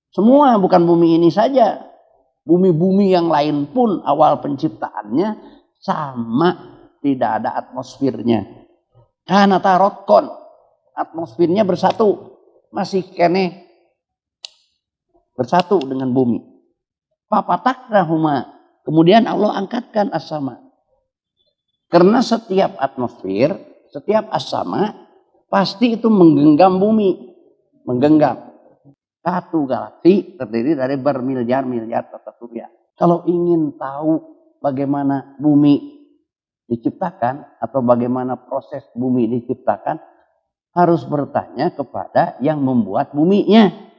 Semua, bukan bumi ini saja. Bumi-bumi yang lain pun awal penciptaannya sama, tidak ada atmosfernya. Karena tarotkon, atmosfernya bersatu, masih kene bersatu dengan bumi. Papatakrahuma, kemudian Allah angkatkan as-sama. Karena setiap atmosfer, setiap as-sama pasti itu menggenggam bumi, menggenggam. Satu galaksi terdiri dari bermiliar-miliar tata surya. Kalau ingin tahu bagaimana bumi diciptakan atau bagaimana proses bumi diciptakan, harus bertanya kepada yang membuat buminya.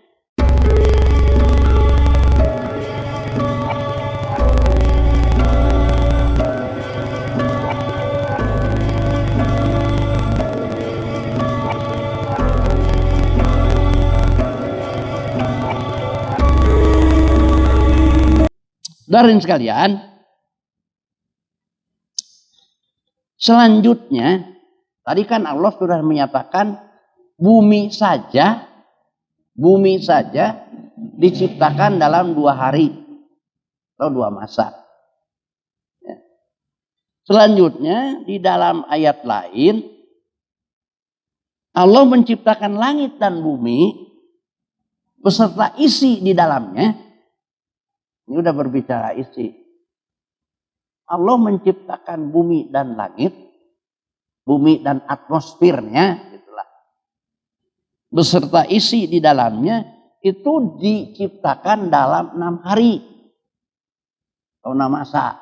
Hadirin sekalian, selanjutnya tadi kan Allah sudah menyatakan bumi saja diciptakan dalam 2 hari atau 2 masa. Selanjutnya di dalam ayat lain Allah menciptakan langit dan bumi beserta isi di dalamnya. Ini udah berbicara isi. Allah menciptakan bumi dan langit, bumi dan atmosfernya, gitulah. Beserta isi di dalamnya itu diciptakan dalam 6 hari atau 6 masa.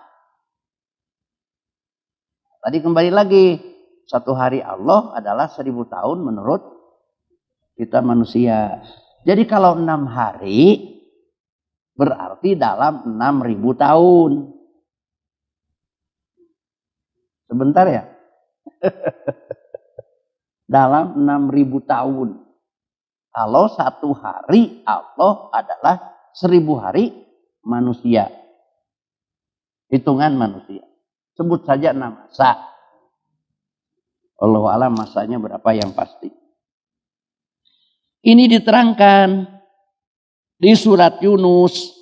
Tadi kembali lagi, 1 hari Allah adalah 1000 tahun menurut kita manusia. Jadi kalau 6 hari berarti dalam 6000 tahun. Sebentar ya. Dalam 6000 tahun. Kalau 1 hari Allah adalah 1000 hari manusia. Hitungan manusia. Sebut saja 6 masa. Allahu a'lam masanya berapa yang pasti. Ini diterangkan di surat Yunus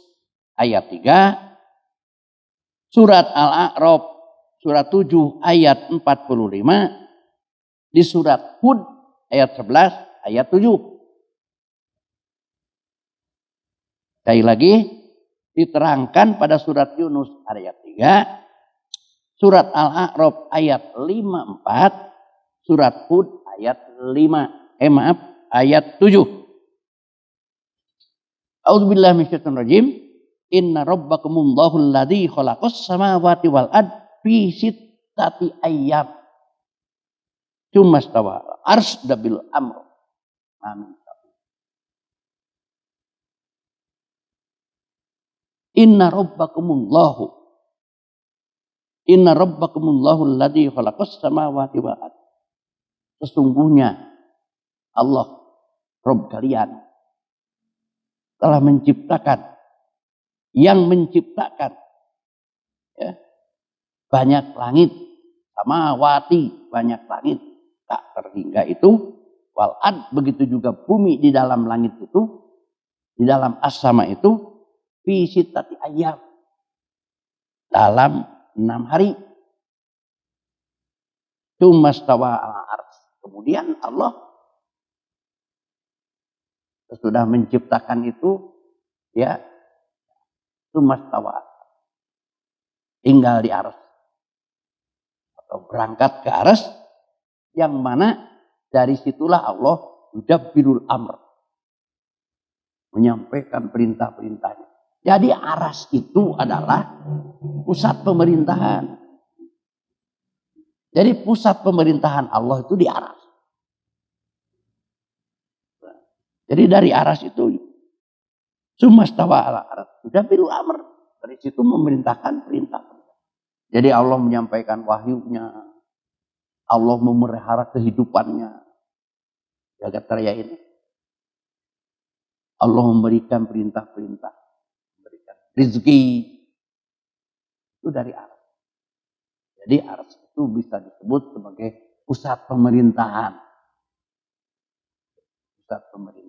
ayat 3, surat Al-A'raf surat 7 ayat 45, di surat Hud ayat 11 ayat 7. Sekali lagi diterangkan pada surat Yunus ayat 3, surat Al-A'raf ayat 54, surat Hud ayat ayat 7. A'udzubillahi minasyaitonir rajim. Inna rabbakumullahu alladzi khalaqas samawati wal ard fi sittati ayyam. Tsumma stawa 'alal arsy bil amr. Amin. Inna rabbakumullahu alladzi khalaqas samawati wal ard. Sesungguhnya Allah Rabb kalian telah menciptakan, yang menciptakan ya, banyak langit, samawati, banyak langit, tak terhingga itu, wal ard, begitu juga bumi di dalam langit itu, di dalam as-sama itu, fi sittati ayyam, dalam 6 hari. Tsumma stawa 'alal arsy. Kemudian Allah sudah menciptakan itu, ya, tumastawa, tinggal di arsy atau berangkat ke arsy, yang mana dari situlah Allah yudabbirul amr, menyampaikan perintah-perintahnya. Jadi arsy itu adalah pusat pemerintahan. Jadi pusat pemerintahan Allah itu di arsy. Jadi dari arsy itu sumastawa ala arsy, sudah bil amr, dari situ memerintahkan perintah. Jadi Allah menyampaikan wahyunya, Allah memelihara kehidupannya jagat raya ini. Allah memberikan perintah-perintah, memberikan rezeki itu dari arsy. Jadi arsy itu bisa disebut sebagai pusat pemerintahan. Pusat pemerintahan.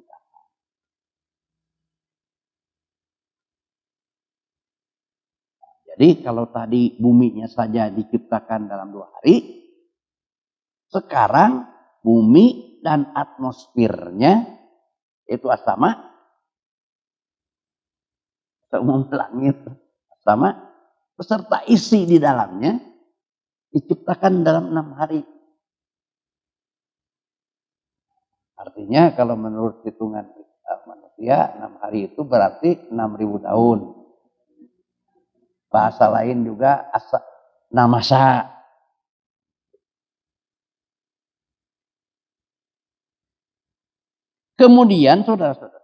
Jadi kalau tadi buminya saja diciptakan dalam 2 hari, sekarang bumi dan atmosfernya itu asama, umum langit asama, beserta isi di dalamnya diciptakan dalam 6 hari. Artinya kalau menurut hitungan manusia 6 hari itu berarti 6.000 tahun. Bahasa lain juga namasa. Kemudian saudara-saudara,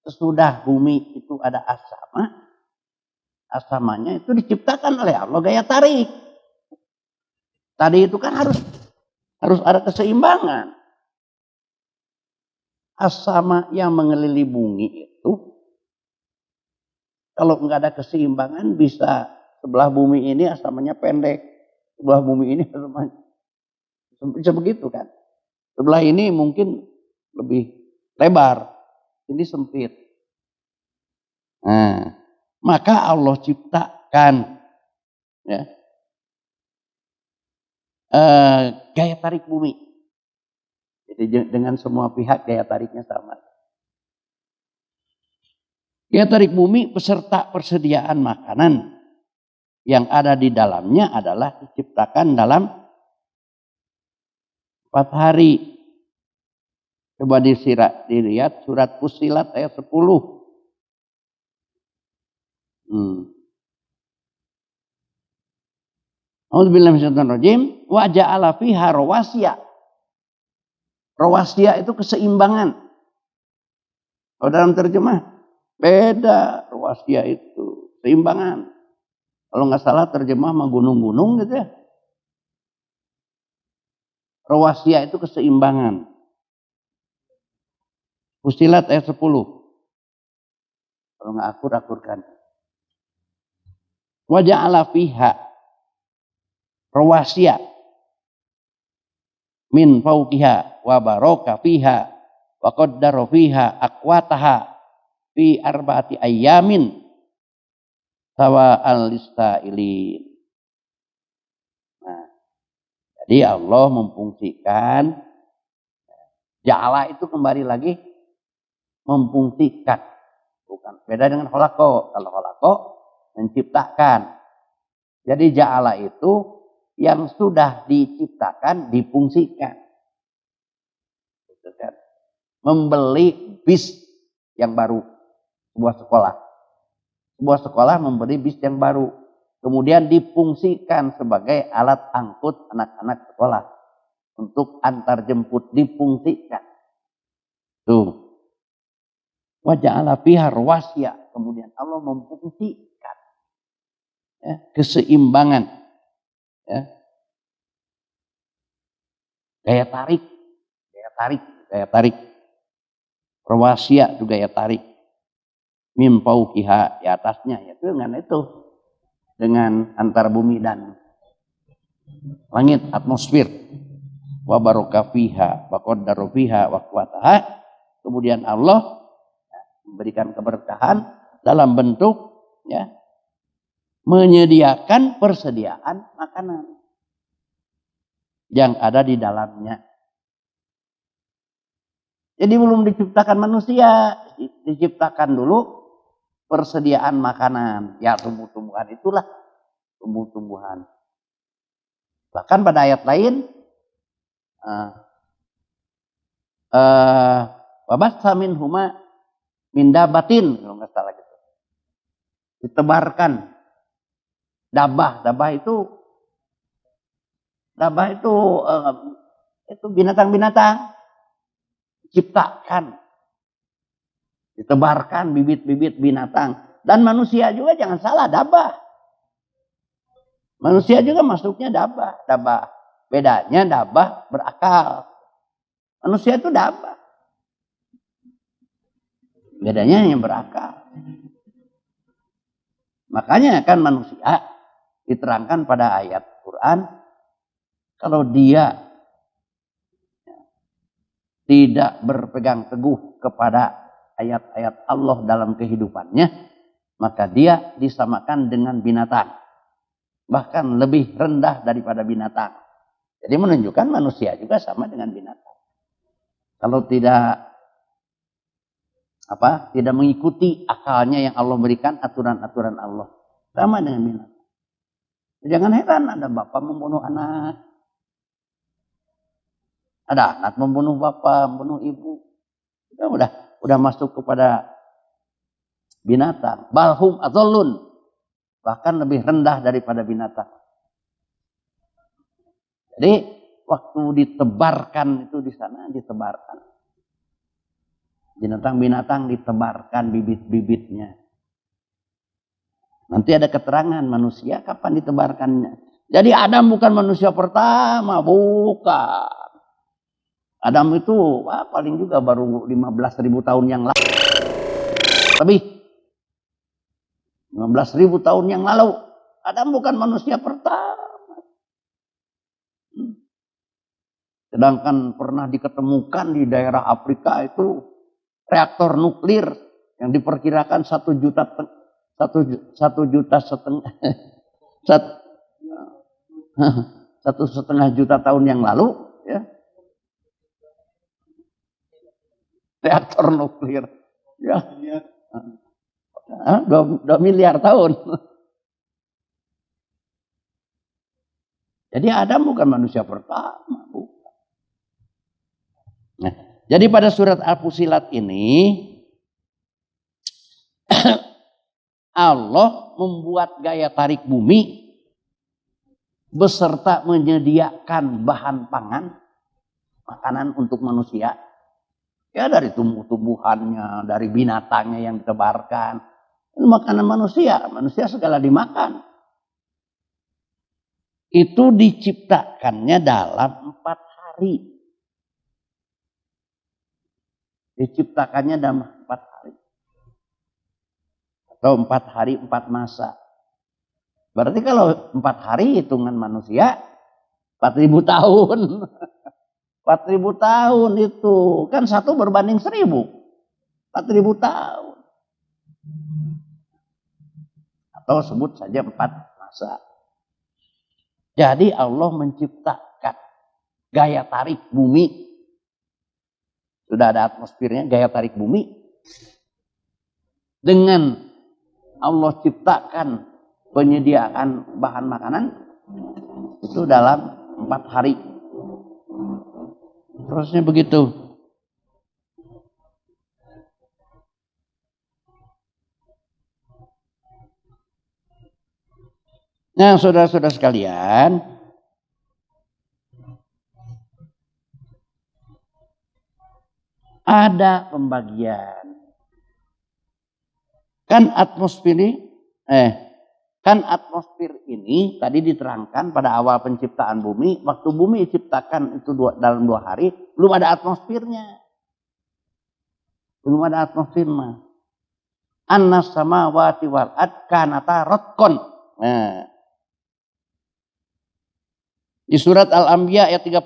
sesudah bumi itu ada asama, asamanya itu diciptakan oleh Allah gaya tarik. Tadi itu kan harus ada keseimbangan. Asama yang mengelilingi bumi itu kalau nggak ada keseimbangan bisa sebelah bumi ini asamanya pendek, sebelah bumi ini asamanya bisa begitu kan. Sebelah ini mungkin lebih lebar, ini sempit. Nah, maka Allah ciptakan ya, gaya tarik bumi. Jadi dengan semua pihak gaya tariknya sama. Gaya tarik bumi beserta persediaan makanan yang ada di dalamnya adalah diciptakan dalam 4 hari. Coba dilihat surat Fussilat ayat 10. A'udzubillahi minasyaitonir rajim. Wa ja'ala fiha rawasiya. Rawasiya itu keseimbangan. Kalau dalam terjemah beda, rawasiya itu keseimbangan. Kalau nggak salah terjemah mah gunung-gunung gitu ya. Rawasiya itu keseimbangan. Fussilat ayat 10. Kalau nggak akur-akurkan. Wa ja'ala fiha rawasiya min fawqiha wa baraka fiha wa qaddara fiha aqwataha fi arba'ati ayyamin sawa'al lisailin. Nah, jadi Allah memfungsikan, ja'ala itu kembali lagi memfungsikan, bukan beda dengan khalaqo. Kalau khalaqo menciptakan. Jadi ja'ala itu yang sudah diciptakan difungsikan. Gitu kan? Membeli bis yang baru, sebuah sekolah. Sebuah sekolah membeli bis yang baru. Kemudian difungsikan sebagai alat angkut anak-anak sekolah. Untuk antar jemput difungsikan. Tuh. Wa ja'ala fiha rawasiya. Kemudian Allah memfungsikan ya, keseimbangan. Ya. Gaya tarik. Rawasiya juga gaya tarik. Min fauqiha, di atasnya, yaitu dengan antara bumi dan langit, atmosfer. Wa baraka fiha wa qaddara fiha wa qawataha. Kemudian Allah memberikan keberkahan dalam bentuk ya, menyediakan persediaan makanan yang ada di dalamnya. Jadi belum diciptakan manusia, diciptakan dulu persediaan makanan. Ya tumbuh-tumbuhan itulah tumbuh-tumbuhan. Bahkan pada ayat lain, wabatsa minhuma min dabatin, kalau nggak salah gitu. Ditebarkan dabah itu binatang-binatang diciptakan, ditebarkan bibit-bibit binatang. Dan manusia juga jangan salah, dabah. Manusia juga masuknya dabah. Bedanya dabah berakal. Manusia itu dabah. Bedanya yang berakal. Makanya kan manusia diterangkan pada ayat Quran, kalau dia tidak berpegang teguh kepada ayat-ayat Allah dalam kehidupannya, maka dia disamakan dengan binatang. Bahkan lebih rendah daripada binatang. Jadi menunjukkan manusia juga sama dengan binatang. Kalau tidak mengikuti akalnya yang Allah berikan, aturan-aturan Allah, sama dengan binatang. Jangan heran ada bapak membunuh anak. Ada anak membunuh bapak, membunuh ibu. Udah masuk kepada binatang. Balhum adzallun. Bahkan lebih rendah daripada binatang. Jadi waktu ditebarkan itu di sana, ditebarkan. Binatang-binatang ditebarkan bibit-bibitnya. Nanti ada keterangan manusia kapan ditebarkannya. Jadi Adam bukan manusia pertama, bukan. Adam itu paling juga baru 15.000 tahun yang lalu. Lebih 15.000 tahun yang lalu. Adam bukan manusia pertama. Sedangkan pernah diketemukan di daerah Afrika itu reaktor nuklir yang diperkirakan 1,5 juta tahun yang lalu, ya. Reaktor nuklir, ya, 2 miliar tahun. Jadi Adam bukan manusia pertama, bukan. Nah, jadi pada surat Al-Fussilat ini Allah membuat gaya tarik bumi beserta menyediakan bahan pangan, makanan untuk manusia. Ya dari tumbuh-tumbuhannya, dari binatangnya yang ditebarkan. Itu makanan manusia segala dimakan. Itu diciptakannya dalam 4 hari. Diciptakannya dalam 4 hari. Atau 4 hari 4 masa. Berarti kalau 4 hari hitungan manusia 4.000 tahun. 4.000 tahun itu. Kan 1 berbanding 1.000. 4.000 tahun. Atau sebut saja 4 masa. Jadi Allah menciptakan gaya tarik bumi. Sudah ada atmosfernya, gaya tarik bumi. Dengan Allah ciptakan penyediaan bahan makanan. Itu dalam 4 hari. Terusnya begitu. Nah, saudara-saudara sekalian, ada pembagian. Kan atmosfer ini tadi diterangkan pada awal penciptaan bumi, waktu bumi diciptakan itu dalam 2 hari, belum ada atmosfernya. Belum ada atmosfernya. Annas samawati wal ard kanata ratqan. Nah. Di surat Al-Anbiya ayat 30.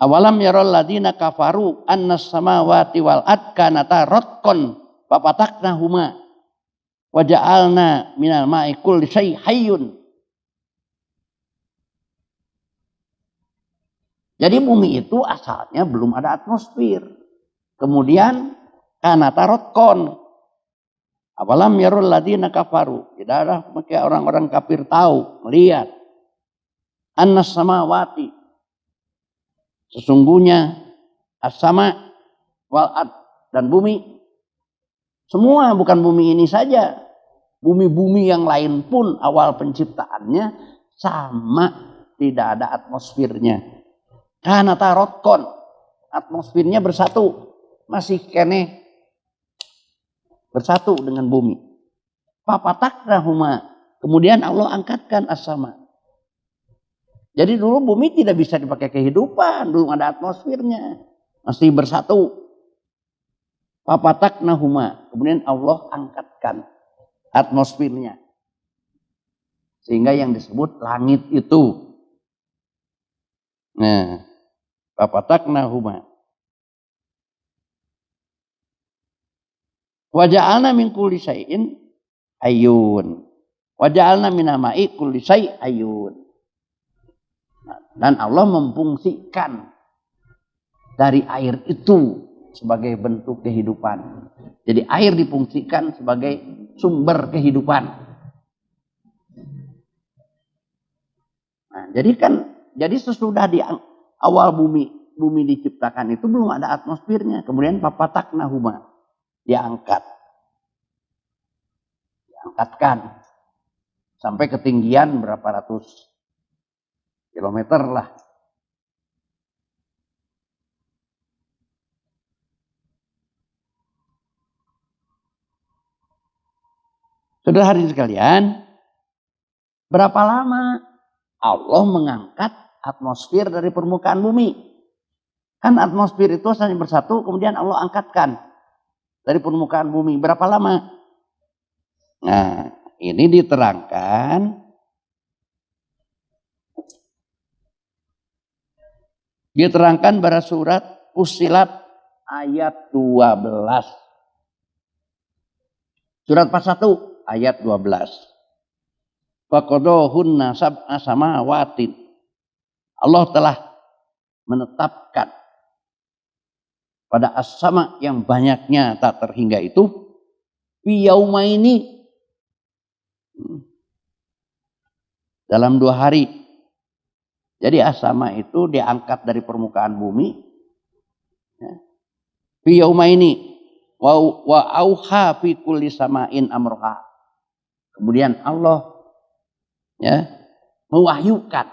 Awalam yaral ladina kafaru annas samawati wal ard kanata ratqan fapataknahuma wa ja'alna minal ma'i kulli syai' hayyun. Jadi bumi itu asalnya belum ada atmosfer. Kemudian kanata ratqan. Awalam yarul ladina kafaru. Tidak ada maka orang-orang kafir tahu, melihat. Annas samawati. Sesungguhnya as-sama wal ard dan bumi. Semua bukan bumi ini saja. Bumi-bumi yang lain pun awal penciptaannya sama, tidak ada atmosfernya. Kanata ratqan. Atmosfernya bersatu. Masih kene bersatu dengan bumi. Fapataknahuma. Kemudian Allah angkatkan as-sama. Jadi dulu bumi tidak bisa dipakai kehidupan, belum ada atmosfernya, masih bersatu. Fapataknahuma. Kemudian Allah angkatkan atmosfernya, sehingga yang disebut langit itu. Nah, fapataknahuma. Wa ja'alna min kulli syai'in hayyun. Wa ja'alna minama'i kulli syai' hayyun. Dan Allah memfungsikan dari air itu sebagai bentuk kehidupan. Jadi air difungsikan sebagai sumber kehidupan. Nah, jadi sesudah di awal bumi diciptakan itu belum ada atmosfernya. Kemudian papataknahuma diangkatkan sampai ketinggian berapa ratus kilometer lah. Saudara hadirin sekalian, berapa lama Allah mengangkat atmosfer dari permukaan bumi? Kan atmosfer itu saling bersatu, kemudian Allah angkatkan dari permukaan bumi. Berapa lama? Nah, ini diterangkan pada surat Fussilat ayat 12. Surat 41 ayat 12. Faqadahunna sab'a samawatin. Allah telah menetapkan pada as-sama yang banyaknya tak terhingga itu fi yaumaini, dalam 2 hari. Jadi as-sama itu diangkat dari permukaan bumi fi yaumaini wa auha fi kulli sama'in amroha. Kemudian Allah mewahyukan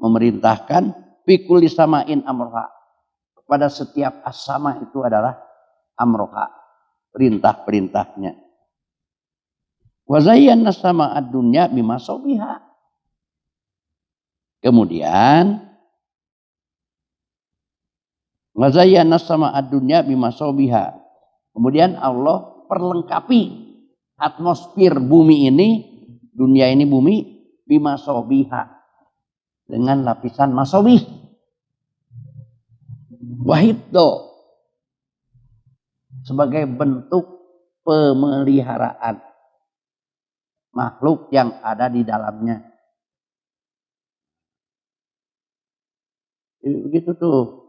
memerintahkan fi kulli sama'in amroha. Pada setiap as-sama itu adalah amroha, perintah-perintahnya. Wa zayyana sama'ad dunya bimasabiha. Kemudian wa zayyana sama'ad dunya bimasabiha. Kemudian Allah perlengkapi atmosfer bumi ini, dunia ini bumi, bimasabiha, dengan lapisan masabih. Wahibdo, sebagai bentuk pemeliharaan makhluk yang ada di dalamnya. Begitu tuh.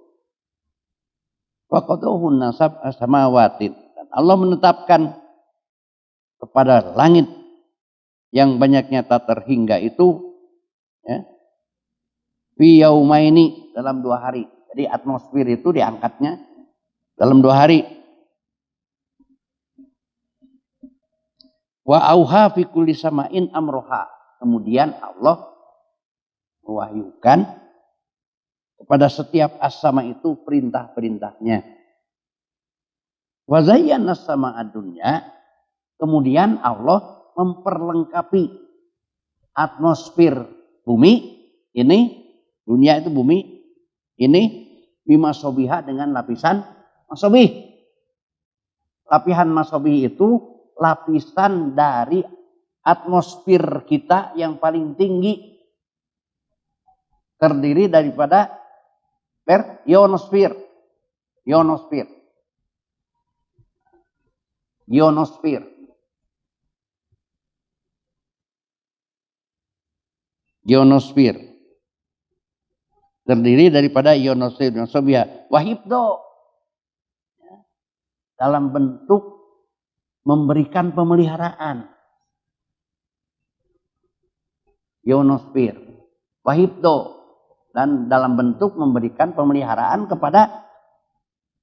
Waqadahunna sab'a samawatin. Allah menetapkan kepada langit yang banyaknya tak terhingga itu fi yaumaini, dalam 2 hari. Jadi atmosfer itu diangkatnya dalam 2 hari. Wa auha fi kulli sama'in amroha. Kemudian Allah mewahyukan kepada setiap as-sama itu perintah-perintahnya. Wa zayyana sama'ad dunya. Kemudian Allah memperlengkapi atmosfer bumi ini, dunia itu bumi ini, bimasabiha, dengan lapisan masabih. Lapisan masabih itu lapisan dari atmosfer kita yang paling tinggi, terdiri daripada ionosfer. Terdiri daripada ionosfer. Wahibdo, dalam bentuk memberikan pemeliharaan. Ionosfer, wahibdo, dan dalam bentuk memberikan pemeliharaan kepada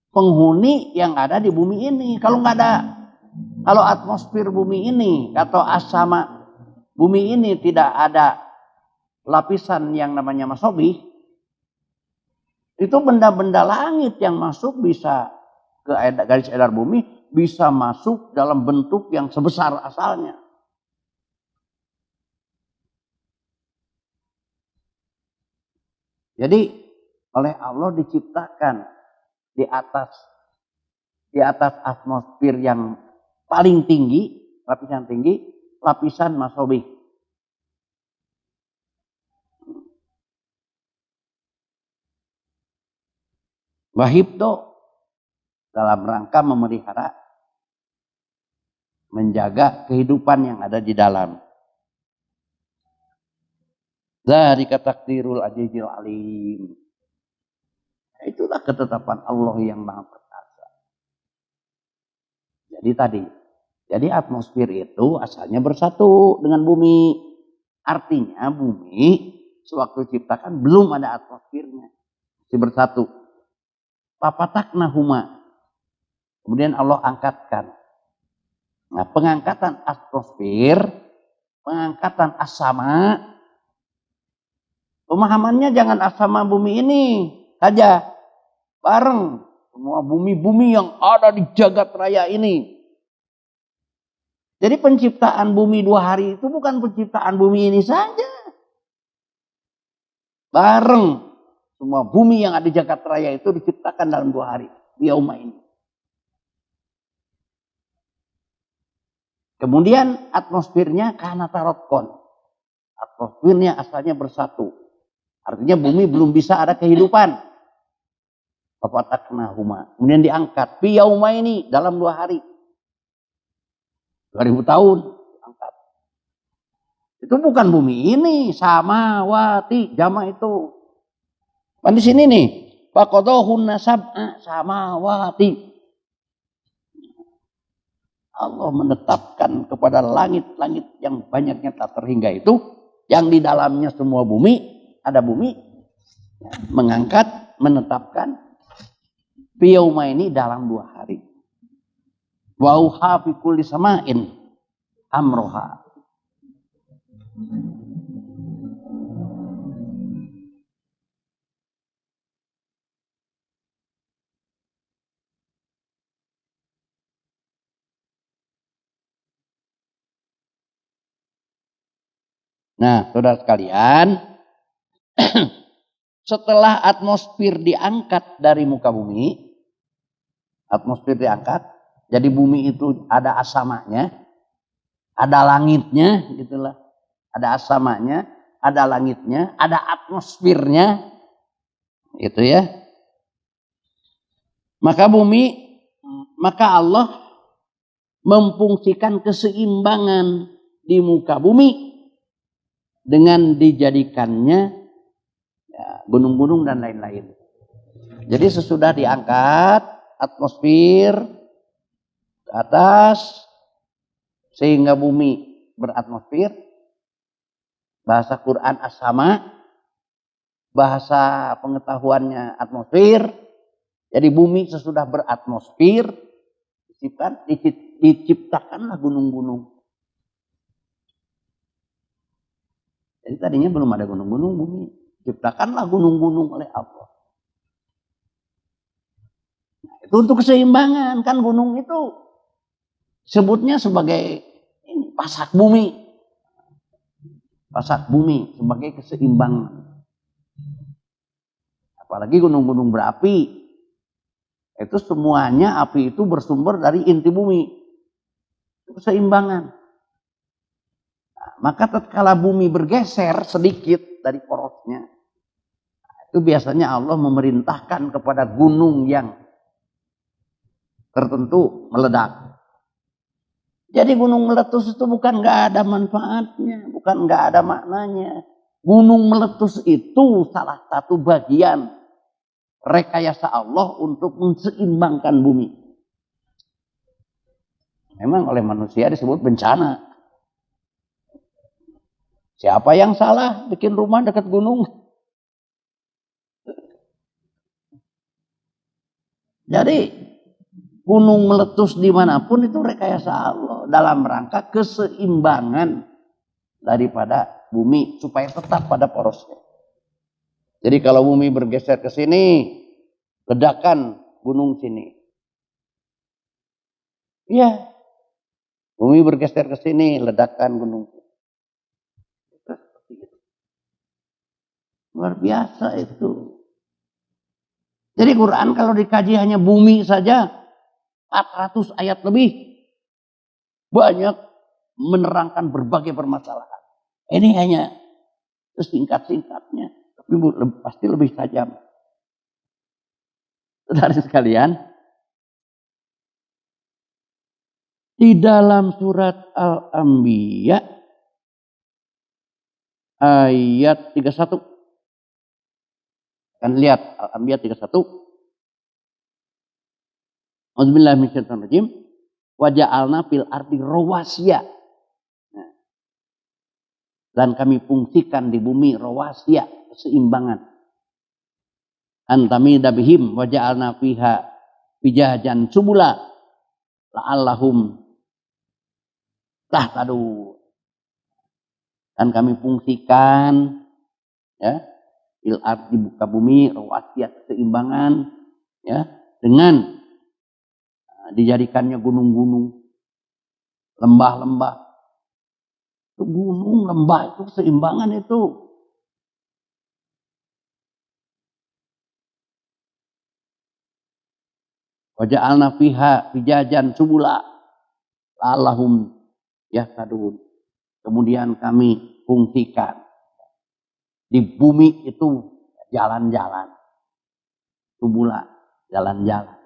penghuni yang ada di bumi ini. Kalau atmosfer bumi ini atau as-sama bumi ini tidak ada lapisan yang namanya masabih, itu benda-benda langit yang masuk bisa ke garis edar bumi, bisa masuk dalam bentuk yang sebesar asalnya. Jadi oleh Allah diciptakan di atas atmosfer yang paling tinggi, lapisan masabih. Wahibdo dalam rangka memelihara, menjaga kehidupan yang ada di dalam. Dzalika taqdirul azizil alim. Itulah ketetapan Allah yang Maha Perkasa. Jadi atmosfer itu asalnya bersatu dengan bumi. Artinya bumi sewaktu diciptakan belum ada atmosfernya, masih bersatu. Papataknahuma. Kemudian Allah angkatkan. Nah, pengangkatan atmosfer, pengangkatan asama, pemahamannya jangan asama bumi ini saja, bareng semua bumi-bumi yang ada di jagat raya ini. Jadi penciptaan bumi 2 hari itu bukan penciptaan bumi ini saja. Bareng semua bumi yang ada di jagat raya itu diciptakan dalam 2 hari. Yauma ini. Kemudian atmosfernya kana tarotkon. Atmosfernya asalnya bersatu. Artinya bumi belum bisa ada kehidupan. Papataknahuma. Kemudian diangkat. Yauma ini dalam 2 hari. 2000 tahun angkat. Itu bukan bumi ini, samawati, jama itu. Kan di sini nih, faqadahunna sab'a samawati. Allah menetapkan kepada langit-langit yang banyaknya tak terhingga itu, yang di dalamnya semua bumi, ada bumi, mengangkat, menetapkan yauma ini dalam 2 hari. Wa auha fi kulli sama'in amroha. Nah, saudara sekalian, setelah atmosfer diangkat dari muka bumi, atmosfer diangkat, jadi bumi itu ada asamanya, ada langitnya, gitulah. Ada asamanya, ada langitnya, ada atmosfernya, gitu ya. Maka Allah memfungsikan keseimbangan di muka bumi dengan dijadikannya gunung-gunung dan lain-lain. Jadi sesudah diangkat atmosfer ke atas sehingga bumi beratmosfer, bahasa Quran as-sama, bahasa pengetahuannya atmosfer. Jadi bumi sesudah beratmosfer diciptakanlah gunung-gunung. Jadi tadinya belum ada gunung-gunung, bumi ciptakanlah gunung-gunung oleh Allah. Nah, itu untuk keseimbangan, kan gunung itu sebutnya sebagai pasak bumi. Pasak bumi sebagai keseimbangan. Apalagi gunung-gunung berapi. Itu semuanya api itu bersumber dari inti bumi. Itu keseimbangan. Nah, maka tatkala bumi bergeser sedikit dari porosnya, itu biasanya Allah memerintahkan kepada gunung yang tertentu meledak. Jadi gunung meletus itu bukan nggak ada manfaatnya, bukan nggak ada maknanya. Gunung meletus itu salah satu bagian rekayasa Allah untuk menseimbangkan bumi. Memang oleh manusia disebut bencana. Siapa yang salah bikin rumah dekat gunung? Jadi gunung meletus dimanapun itu rekayasa Allah dalam rangka keseimbangan daripada bumi supaya tetap pada porosnya. Jadi kalau bumi bergeser ke sini, ledakan gunung sini. Iya, bumi bergeser ke sini, ledakan gunung. Luar biasa itu. Jadi Quran kalau dikaji hanya bumi saja, 400 ayat lebih, banyak menerangkan berbagai permasalahan. Ini hanya sesingkat-singkatnya, tapi pasti lebih tajam. Saudara sekalian, di dalam surat Al-Anbiya ayat 31. Kan lihat Al-Anbiya 31. Auzubillahi minasyaitonir rajim. Wa ja'alna fil ardi rawasiya. Dan kami fungsikan di bumi rawasiya, keseimbangan. Antamida bihim wa ja'alna fiha fijajan subula la'allahum tahtadun. Dan kami fungsikan ya fil ardi buka bumi rawasiya, keseimbangan ya dengan dijadikannya gunung-gunung, lembah-lembah. Itu gunung, lembah itu keseimbangan itu. Waja'alna fiha fijajan subula la'allahum yahtadun. Kemudian kami fungsikan di bumi itu jalan-jalan. Subula, jalan-jalan.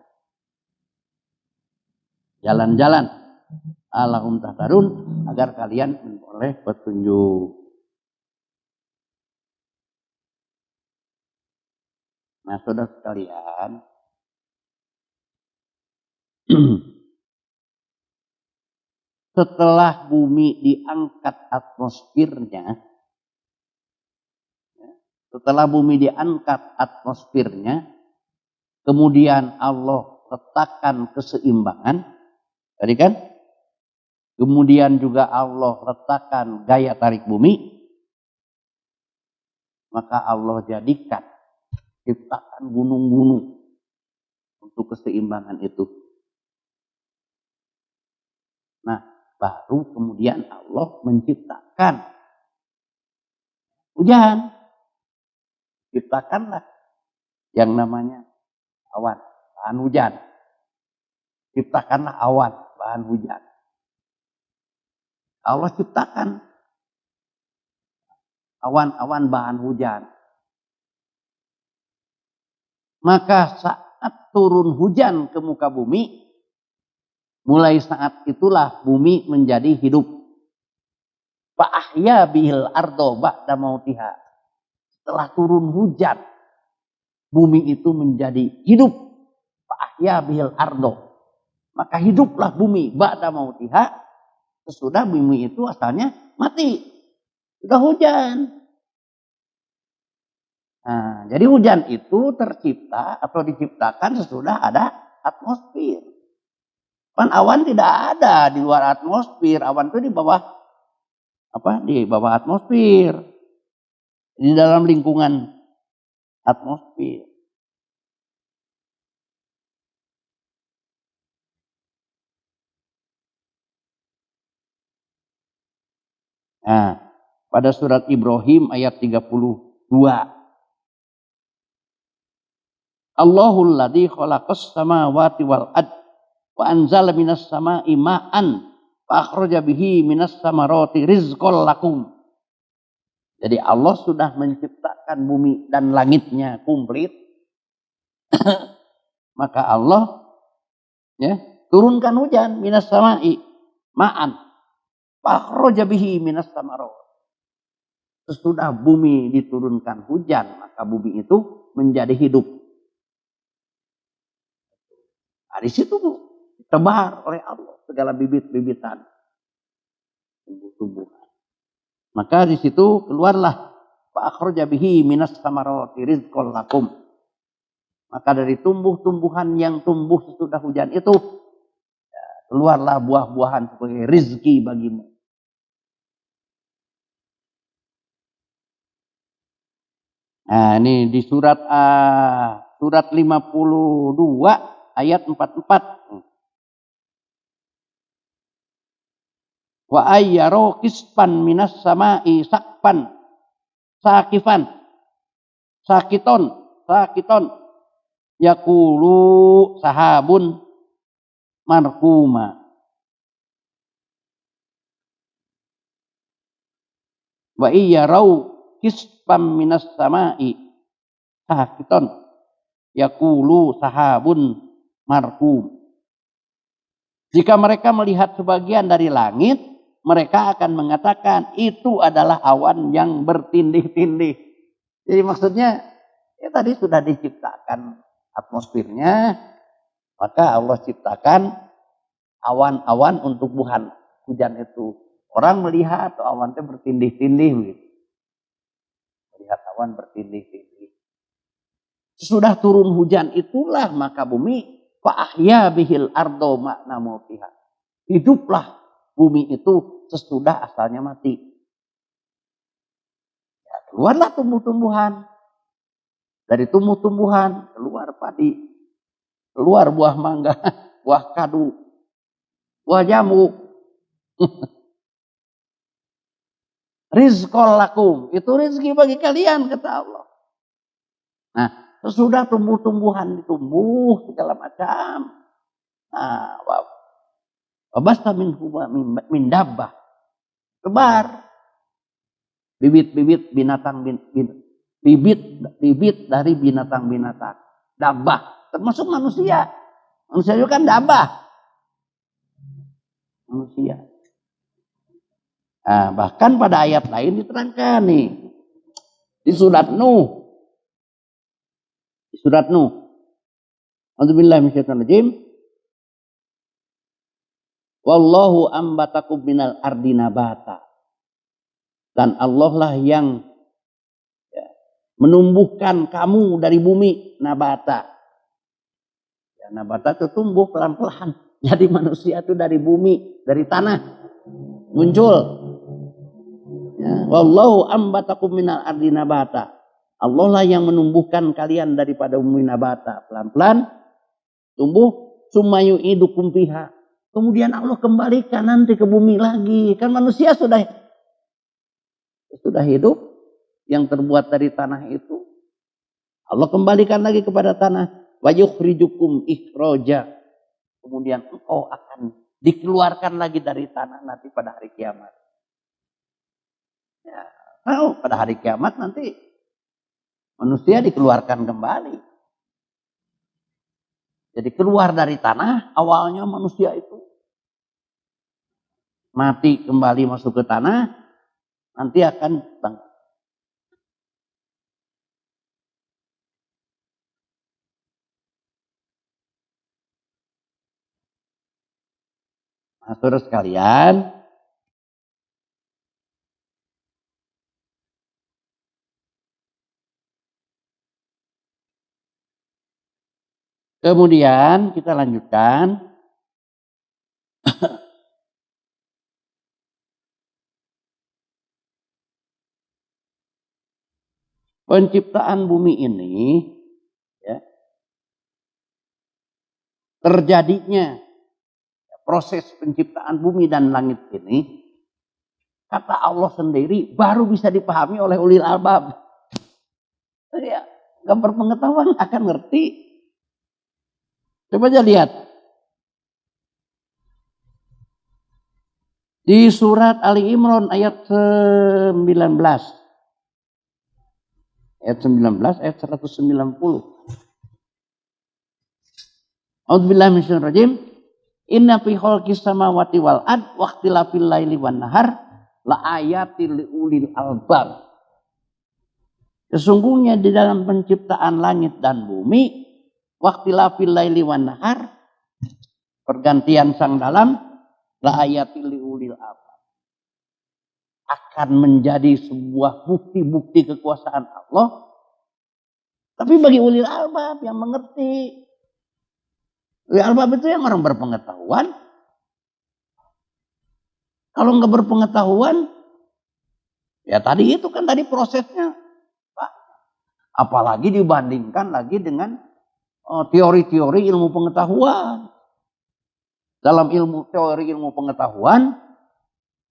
Jalan-jalan. Allahum tahtadun, agar kalian memperoleh petunjuk. Nah, saudara sekalian, setelah bumi diangkat atmosfernya, kemudian Allah letakkan keseimbangan, tadi kan? Kemudian juga Allah letakkan gaya tarik bumi, maka Allah jadikan, ciptakan gunung-gunung untuk keseimbangan itu. Nah, baru kemudian Allah menciptakan hujan. Ciptakanlah yang namanya awan, bahan hujan. Ciptakanlah awan, bahan hujan. Allah ciptakan awan-awan bahan hujan. Maka saat turun hujan ke muka bumi, mulai saat itulah bumi menjadi hidup. Fa'ahya bihil ardo ba'da mautiha. Setelah turun hujan, bumi itu menjadi hidup. Fa'ahya bihil ardo. Maka hiduplah bumi ba'da mautiha. Sesudah bumi itu asalnya mati. Sudah hujan. Nah, jadi hujan itu tercipta atau diciptakan sesudah ada atmosfer. Kan awan tidak ada di luar atmosfer. Awan itu di bawah Di bawah atmosfer. Di dalam lingkungan atmosfer. Nah, pada surat Ibrahim ayat 32. Allahul ladzi khalaqas samawati wal ard wa anzala minas sama'i ma'an fa akhraja bihi minas samarati rizqal lakum. Jadi Allah sudah menciptakan bumi dan langitnya komplit. Maka Allah turunkan hujan minas sama'i ma'an fa bihi minas samarot. Sesudah bumi diturunkan hujan, maka bumi itu menjadi hidup. Nah, di situ ditebar oleh Allah segala bibit-bibitan tumbuh-tumbuhan. Maka di situ keluarlah fa bihi minas samaroti rizqal lakum. Maka dari tumbuh-tumbuhan yang tumbuh sesudah hujan itu keluarlah buah-buahan sebagai rizki bagimu. Nah, ini di surat 52 ayat 44. Wa ayyaro kispan minas sama'i sakpan sakiton yakulu sahabun marhuma. Wa iyyarau kispan minas sama'i sakiton yaqulu sahabun markum. Jika mereka melihat sebagian dari langit, mereka akan mengatakan itu adalah awan yang bertindih-tindih. Jadi maksudnya ya tadi sudah diciptakan atmosfernya, maka Allah ciptakan awan-awan untuk hujan itu. Orang melihat awan itu bertindih-tindih gitu. Melihat awan bertindih-tindih. Sudah turun hujan itulah maka bumi fa'ahya bihil ardo makna mautiha. Hiduplah bumi itu sesudah asalnya mati. Ya, keluarlah tumbuh-tumbuhan. Dari tumbuh-tumbuhan keluar padi, keluar buah mangga, buah kadu, buah jamu. Rizqol lakum, itu rezeki bagi kalian kata Allah. Nah, sesudah tumbuh-tumbuhan ditumbuh segala macam. Nah, wabasta min dabbah. Tebar bibit-bibit binatang bibit dari binatang-binatang. Dabbah, termasuk manusia. Manusia juga kan dabbah. Manusia. Nah, bahkan pada ayat lain diterangkan nih. Di surat Nuh. Di surat Nuh. A'udzubillahi minasyaitonirrajim. Wallahu ambatakum minal ardi nabata. Dan Allah lah yang menumbuhkan kamu dari bumi nabata. Ya, nabata itu tumbuh pelan-pelan. Jadi manusia itu dari bumi, dari tanah muncul. Ya, wallahu ambatakum minal ardi nabata. Allah lah yang menumbuhkan kalian daripada bumi nabata. Pelan-pelan tumbuh. Sumayu idukum fiha. Kemudian Allah kembalikan nanti ke bumi lagi. Kan manusia sudah hidup yang terbuat dari tanah itu. Allah kembalikan lagi kepada tanah. Wa yukhrijukum ikhraja. Kemudian engkau akan dikeluarkan lagi dari tanah nanti pada hari kiamat. Ya, pada hari kiamat nanti manusia dikeluarkan kembali. Jadi keluar dari tanah, awalnya manusia itu mati kembali masuk ke tanah, nanti akan bangkit. Nah, saudara sekalian, kemudian kita lanjutkan. Penciptaan bumi ini ya, terjadinya proses penciptaan bumi dan langit ini kata Allah sendiri baru bisa dipahami oleh ulil albab. Ya, gak berpengetahuan akan ngerti. Coba aja lihat. Di surat Ali Imran ayat 19. Ayat 19, ayat 190. A'udzubillahi minasyaitonir rajim. Inna fi khalqis samawati wal ard wa ikhtilafil laili wan nahar la ayatil liulil albab. Sesungguhnya di dalam penciptaan langit dan bumi, waqtilafil laili wan nahar, pergantian sang dalam, la ayatil liulil albab. Akan menjadi sebuah bukti-bukti kekuasaan Allah. Tapi bagi ulil albab yang mengerti. Ulil albab itu yang orang berpengetahuan. Kalau nggak berpengetahuan, ya tadi itu kan tadi prosesnya. Apalagi dibandingkan lagi dengan teori-teori ilmu pengetahuan. Dalam teori ilmu pengetahuan,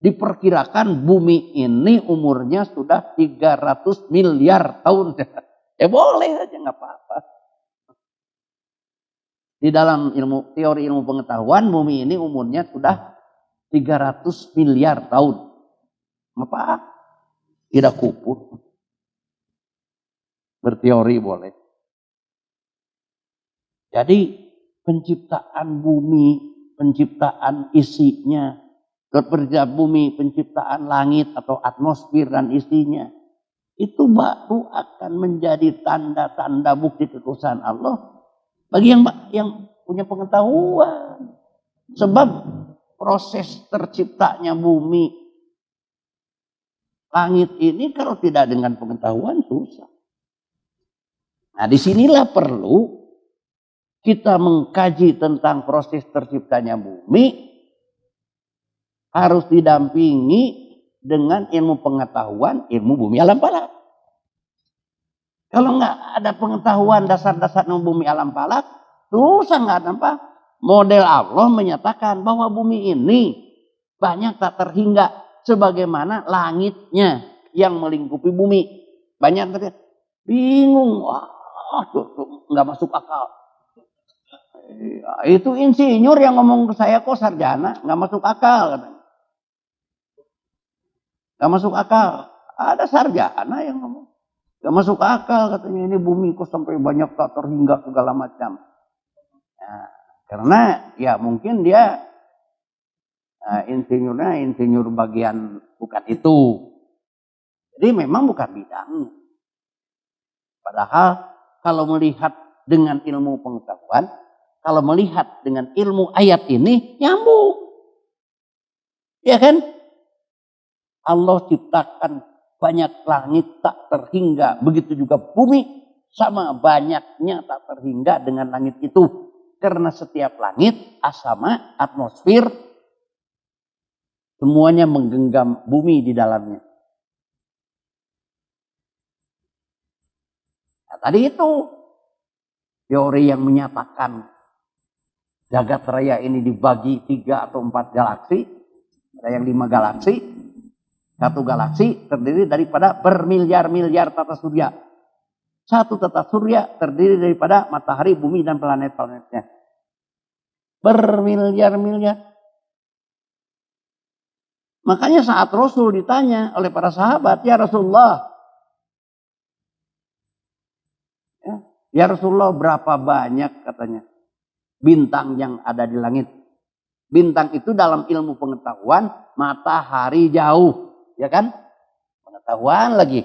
diperkirakan bumi ini umurnya sudah 300 miliar tahun. Boleh aja nggak apa-apa. Di dalam teori ilmu pengetahuan, bumi ini umurnya sudah 300 miliar tahun. Apa? Tidak kupur. Berteori boleh. Jadi penciptaan bumi, penciptaan isinya, penciptaan bumi, penciptaan langit atau atmosfer dan isinya, itu baru akan menjadi tanda-tanda bukti kekuasaan Allah bagi yang punya pengetahuan. Sebab proses terciptanya bumi, langit ini kalau tidak dengan pengetahuan susah. Nah, disinilah perlu kita mengkaji tentang proses terciptanya bumi, harus didampingi dengan ilmu pengetahuan, ilmu bumi alam falak. Kalau nggak ada pengetahuan dasar-dasar ilmu bumi alam falak, susah nggak ada apa. Model Allah menyatakan bahwa bumi ini banyak tak terhingga sebagaimana langitnya yang melingkupi bumi. Banyak bingung, wah nggak masuk akal. Itu insinyur yang ngomong ke saya kok sarjana, nggak masuk akal katanya. Nggak masuk akal. Ada sarjana yang ngomong. Nggak masuk akal katanya, ini bumi kok sampai banyak tak terhingga segala macam. Nah, karena ya mungkin dia insinyurnya insinyur bagian bukan itu. Jadi memang bukan bidangnya. Padahal kalau melihat dengan ilmu pengetahuan, kalau melihat dengan ilmu ayat ini, nyambung. Ya kan? Allah ciptakan banyak langit tak terhingga. Begitu juga bumi, sama banyaknya tak terhingga dengan langit itu. Karena setiap langit, asama, atmosfer, semuanya menggenggam bumi di dalamnya. Nah, tadi itu teori yang menyatakan jagat raya ini dibagi 3 atau 4 galaksi. Ada yang 5 galaksi. Satu galaksi terdiri daripada bermiliar-miliar tata surya. Satu tata surya terdiri daripada matahari, bumi, dan planet-planetnya. Bermiliar-miliar. Makanya saat Rasul ditanya oleh para sahabat, ya Rasulullah, ya Rasulullah, berapa banyak katanya bintang yang ada di langit? Bintang itu dalam ilmu pengetahuan matahari jauh, ya kan? Pengetahuan lagi.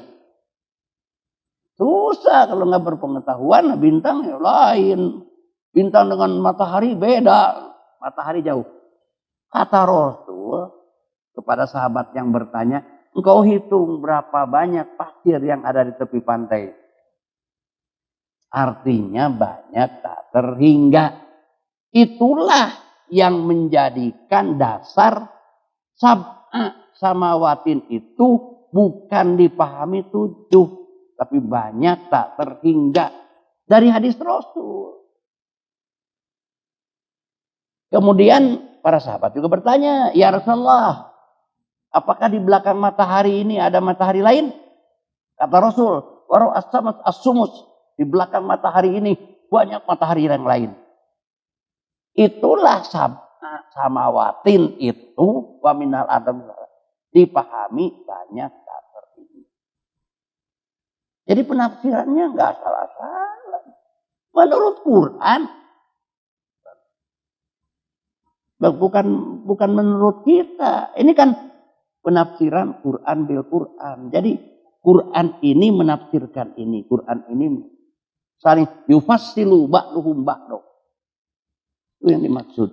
Susah kalau nggak berpengetahuan, bintang ya lain. Bintang dengan matahari beda, matahari jauh. Kata Rasul kepada sahabat yang bertanya, engkau hitung berapa banyak pasir yang ada di tepi pantai. Artinya banyak tak terhingga. Itulah yang menjadikan dasar sab'a samawatin itu bukan dipahami 7, tapi banyak tak terhingga dari hadis Rasul. Kemudian para sahabat juga bertanya, ya Rasulullah, apakah di belakang matahari ini ada matahari lain? Kata Rasul, waru as-sumus, di belakang matahari ini banyak matahari yang lain. Itulah samawatin itu wa minal adam dipahami banyak tak terhingga. Jadi penafsirannya nggak salah-salah. Menurut Quran, bukan menurut kita. Ini kan penafsiran Quran bil Quran. Jadi Quran ini menafsirkan ini, Quran ini saling yufassilu ba'duhum ba'du. Itu yang dimaksud.